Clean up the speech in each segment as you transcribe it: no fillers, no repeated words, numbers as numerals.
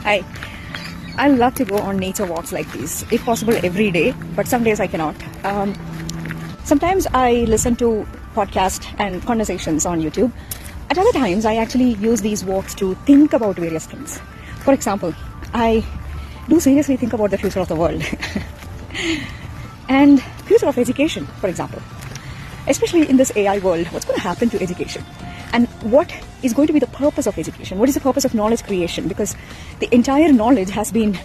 Hi. I love to go on nature walks like these, if possible every day, but some days I cannot. Sometimes I listen to podcasts and conversations on YouTube. At other times, I actually use these walks to think about various things. For example, I do seriously think about the future of the world and future of education, for example. Especially in this AI world, what's going to happen to education? And what is going to be the purpose of education? What is the purpose of knowledge creation? Because the entire knowledge has been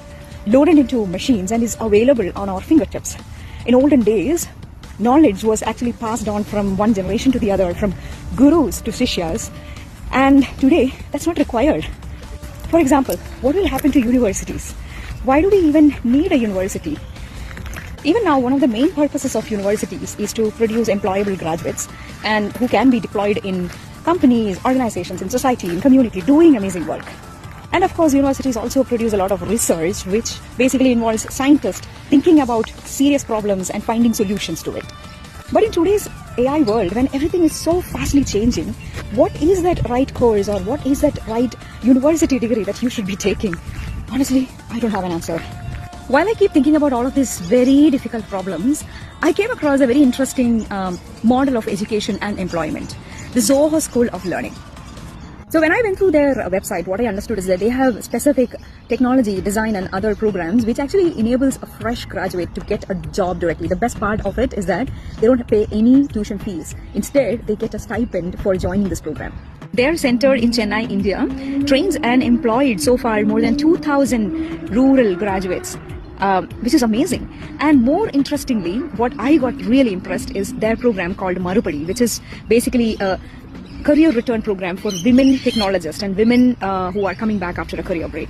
loaded into machines and is available on our fingertips. In olden days, knowledge was actually passed on from one generation to the other, from gurus to shishyas. And today, that's not required. For example, what will happen to universities? Why do we even need a university? Even now, one of the main purposes of universities is to produce employable graduates and who can be deployed in companies, organizations, in society, in community, doing amazing work. And of course, universities also produce a lot of research, which basically involves scientists thinking about serious problems and finding solutions to it. But in today's AI world, when everything is so fastly changing, what is that right course or what is that right university degree that you should be taking? Honestly, I don't have an answer. While I keep thinking about all of these very difficult problems, I came across a very interesting model of education and employment, the Zoho School of Learning. So when I went through their website, what I understood is that they have specific technology, design and other programs which actually enables a fresh graduate to get a job directly. The best part of it is that they don't pay any tuition fees. Instead, they get a stipend for joining this program. Their center in Chennai, India, trains and employed so far more than 2,000 rural graduates, which is amazing. And more interestingly, what I got really impressed is their program called Marupadi, which is basically a career return program for women technologists and women who are coming back after a career break.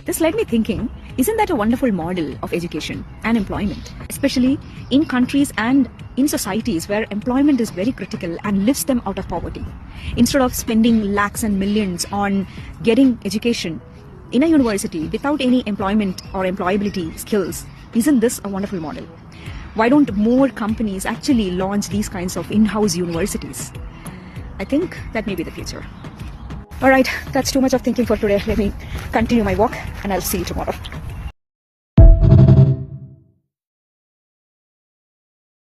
This led me thinking, isn't that a wonderful model of education and employment, especially in countries and in societies where employment is very critical and lifts them out of poverty? Instead of spending lakhs and millions on getting education in a university without any employment or employability skills, isn't this a wonderful model? Why don't more companies actually launch these kinds of in-house universities? I think that may be the future. Alright, that's too much of thinking for today. Let me continue my walk and I'll see you tomorrow.